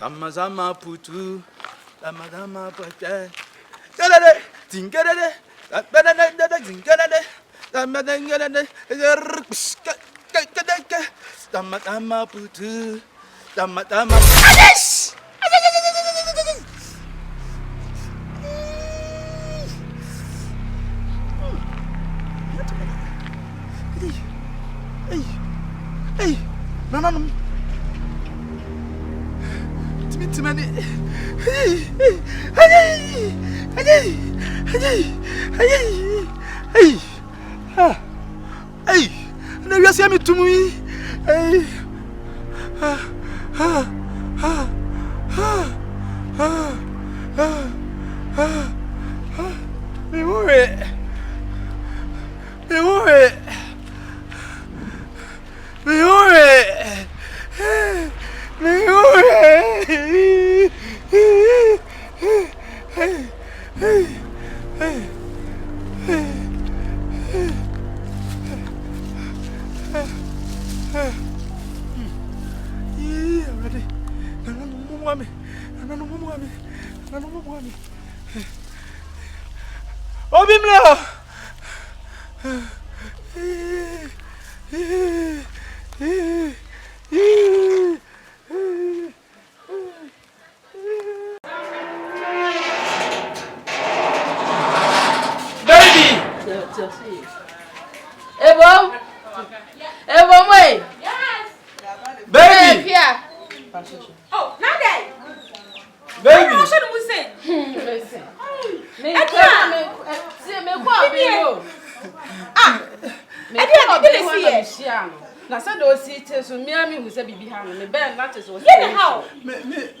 Amazama putu, Amadama pata. Galade, Tingadade, Banana, Zingadade, Amadangade, Tamatama putu, Tamatama. Yes! Hey, no. Timmy. Hey, now you see me to me. Hey, me worry.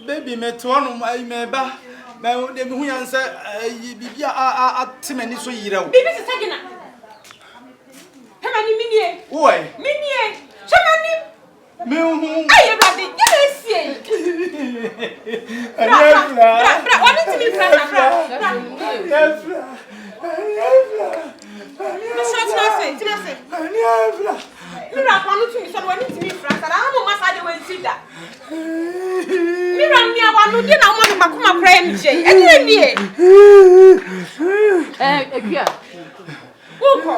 Baby, me tuano me ba. Me hu yan se bibia a temani so yira wo. Bibi se sagina. Hemani minie. Oi. Minie. Chamani. Me hu. Aye brade, you dey see. Bra, oni ti mi bra. Mira, kwanu tu mi so wani ti mi bra. Sara amo masa de wen sida. Mira mi awanu di na mo ni makuma kra em je. Eni nie. Ekua. Uko.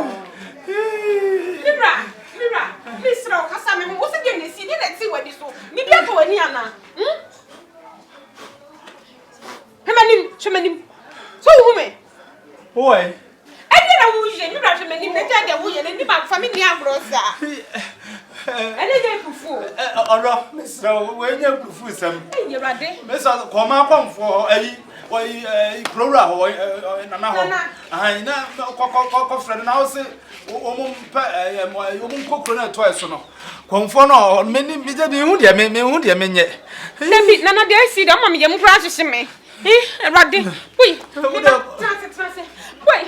Mira. Misra kasa me mo se de nesi de na ti wadi so. Mi bia ko wani ana. Hemanim. So hu me. Oi. Eni na wu je, mira hemanim na ja de wu ye ni ba family abrosa. Eni de fufu. Oro, Misra, we nya fufu sam. Eyi rade. Misra ko ma kwamfo ayi Krora ho nana ho na ko friend na o se o mum kokro na to eso no konfo no me ni me je hu de me hu de me nye David nana de si de mama ye mu kra hwehwe me rade ui trance ui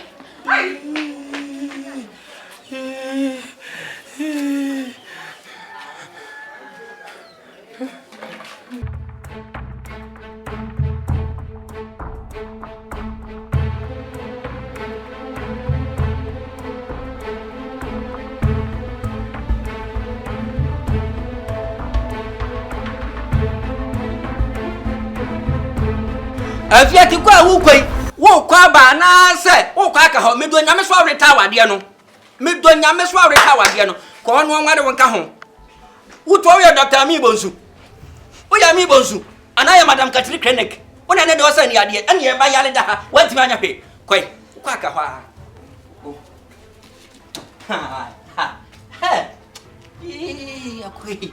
Afia ti kwa wu kwai wo kwa ba na se wo kwa ka ho medo nyame so awreta wade no medo nyame so awreta wade no ko no nwade wonka ho wo to we Dr. Mi Bonsu wo ya Mi Bonsu anaya Madam Katri clinic wona ne de wo sani ade ene e ba yale da ha wanti ma nya pe kwai kwa ka ho ha akwai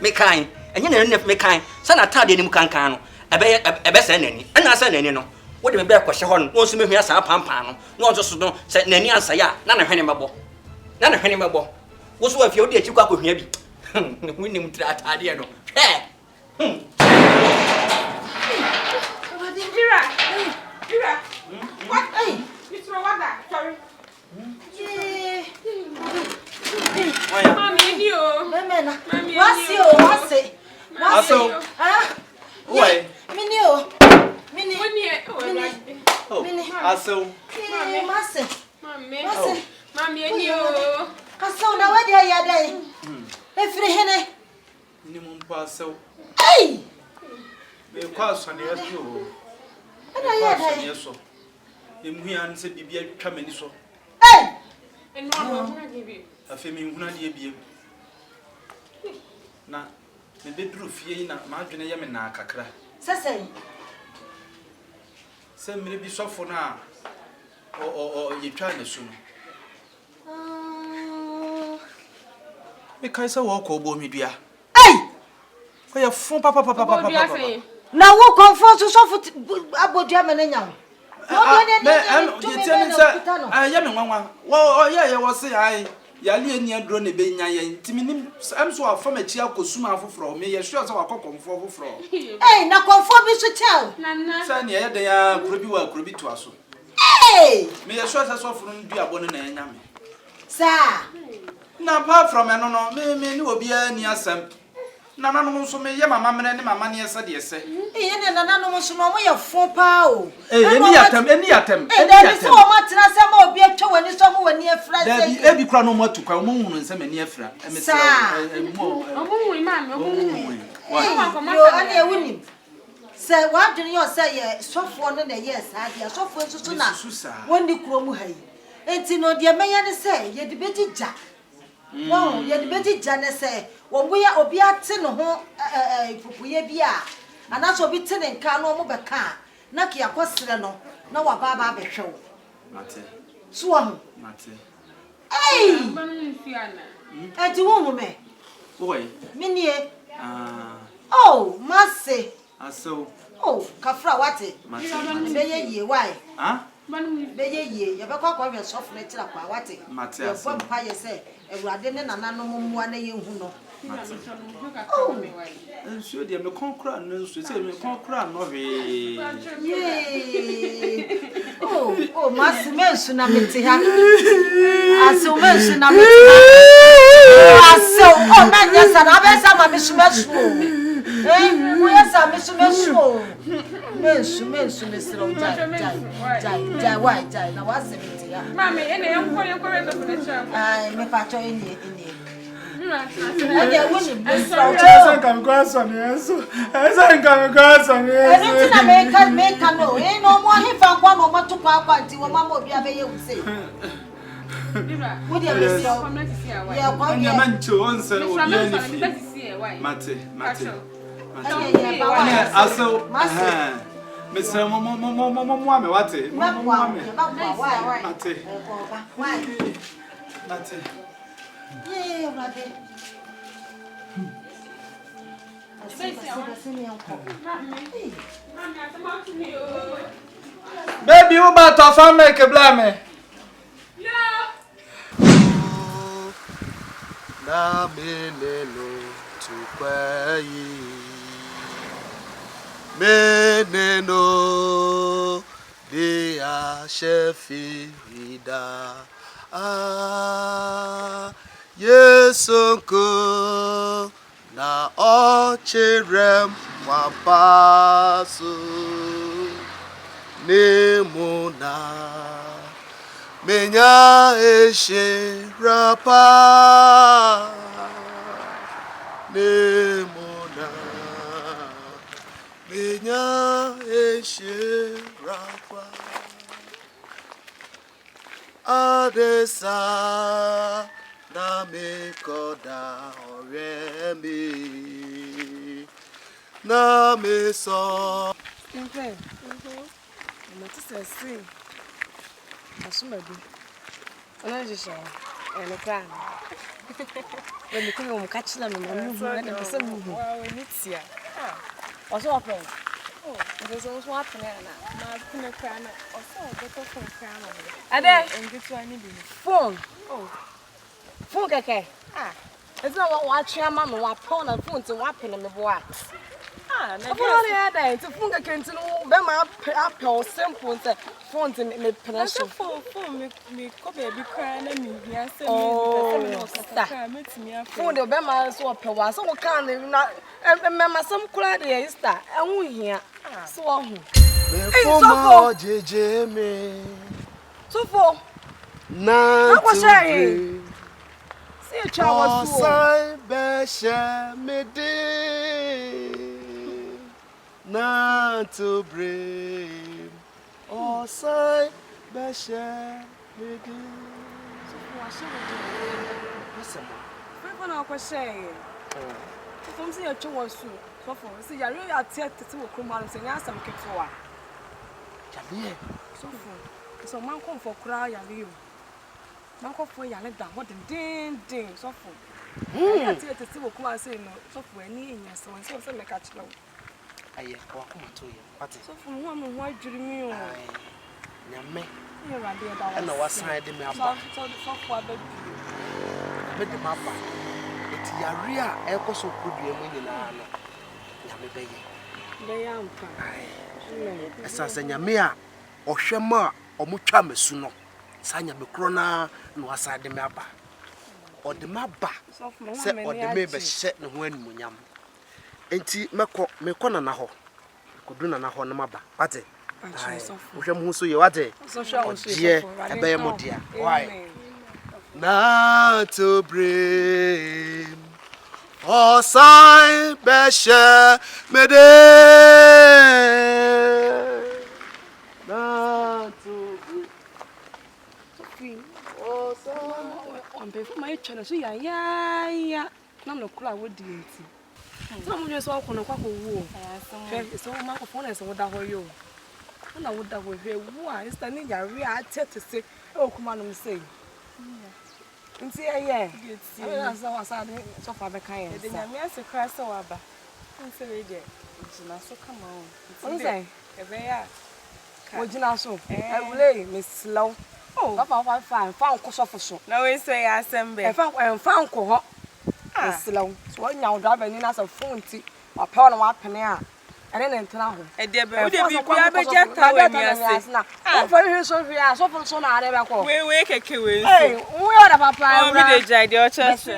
me kan enye na nef me kan sana tade ni mu kankan no ebe se nani na se nani no wo de me be kwhye ho no wo so mehua sa pampan no no so no se nani ansa ya na hwene mebo wo so afie wo de akikwa kohua bi woni mu tra tade no Mira what Mr. Wada sorry Mami ni o Memena. Wasi Oi. Mini. Aso. Mami ni o Kaso na wadi ya dai. Efiri hene. Ni mo mpa sew. Hey! Me kwa so ne yeso. Ada ya Yeso. Emu ya nse bibia twa mani so. Hey! Eno amo na gibi. Afi me nhuna de ebiem. Na me bedru fie na ma adwene ye me na kakra. Sesei. Se mire bi sofo na o yetwa na su no. Me kai se wo ko obo mi dua. Hey! Ko ya fun papa. Na wo comfort so foot abodua me nya. Ya me nwanwa. Wo ye wo se ai. Ya le ani adro na be nya ye. Timinim am so afam achi akosuma afoforo. Me ye sure se wakokomfo afoforo. Hey, na comfort bi so tell. Nana. Sa ne ye den ya krobi wa krobi to aso. Hey! Me ye sure se so foro ndu abo ne na nya me. Sir. Na apart from no me ni obi ani asem. Na nanom so me ye mama mene ne mama ne ese de ese. Ye ne nanom so no mo ye fo pa o. Eni yatem. There is so much na say ma obi atwa wani so mo wani afra say. There be kura no mo atukwa mo hunu nse mani afra. Omo yo ani ewunim. Say wa dwene yo say ye sofo no na ye sa dia sofo nsusu na. Woni kuro mu hayi. Enti no de menya ne say ye de begija. No, ye de begija ne say wo boya obi ate no ho ipopoye bi a anaso obi te ne nka no mo beka na ke yakosere no na wa baba behwe wo mate so ho mate ei Banu nfiana. enti wo mu me oi minie oh mase aso kafra wate mate be ye why Banu be ye ye be kwa hwe soft na tira kwa wate mate ye bom pa ye se ewurade ne nananom mmua na ye hu no Nsuo de me konkura no nsuo se me konkura no hwe mas mensu na meti ha aso mensu na meti ha aso na nyasa na abesa ma mesu mo yasa mesu mensu mesro jai why jai na wase meti ha mama ene yenko rezo furniture ai me pacho eni Anya woni Esa kamkwasa neso eni tina meka no no mo hefa kwa no mo tukwa akwa nti wo mama obi abeye wuse Bibra wo de mesro ya kwa anya mancho onse obi ani fi mate aso Mr. Momo ame wate momo ame mate yeah brother Baby, who about to farm make a blame? Yeah. Na menelo to pay. Meneno de a chefida. Yesonko na ocherem wapasu nemuna menya eshe rapa nemuna menya eshe rapa Adesa na me koda oremi na me so Okay. What is that say? Asumadu. Ona jisho. Ene kran. When you come home catch na no no na person mu. Wow, we need tia. What's happen? Oh, there's also happen na. Na kuna kran. Also better phone kran. Ade, ngitu ani bi. Phone. Oh. Phone keke. It's not what watch your mama wa phone and phone to wapen me boa. Na get that to phone keke nti no be ma apel simple nti phone to me penation. Phone me ko baby kran na me hia say me no kaka metimi afọ. Phone de be ma so opel wa so kan na me some kura de Easter enwu hia. So ho. me foma jeje me So for na see you try was Sai beshe mede na to brave. Oh sai beshe mede. When I was saying, from see a chow was so for see, I really attend to come out and say, yes, I'm kept for. So for so man come for cry and you. Man come for ya let that what ding so for. I attend to see what come and say no, so for any in your son, so like catch low. Aye, walk on to you. What is So from one why dream you? Yame. You're right there. And I was signed me up. So the soft for baby. Made the map. It's Yaria, Echo so good be a winning. Yame Bay. They am. As I say, Yamea, or Shema, or Muchame Suno. Sanya Macrona, no aside the mapper. Or the mapper, set or the maybe set no when Munyam. Ain't he, Macona Naho? Could do Naho Namaba. Pate. Who so you are there? So shall dear, a bear modia. Why? Not to bring. Oh, sign, Besha, Mede. Not to bring. Oh, sign. On before my channel, so yeah. None of crowd would do it. Some just walk on a quack of wool. So, microphone is what I you. And I would have with her. Why is the nigger real to say, oh, come on, say. And see, yeah, so far the kind. The Yamias across the wabba. And say, it's not so come on. What is I? A bear. Would you not so? I will lay Miss Slow. Oh, I found cost of so. No, we say I send I found cohort. Slow. So what now driving in as a phone tea or pound of what penny. And then now, a dear baby, I just tell you now. I'm very sorry. I saw from so I never call. We wake a kiwi. Hey, we are a papa. I'm a your church.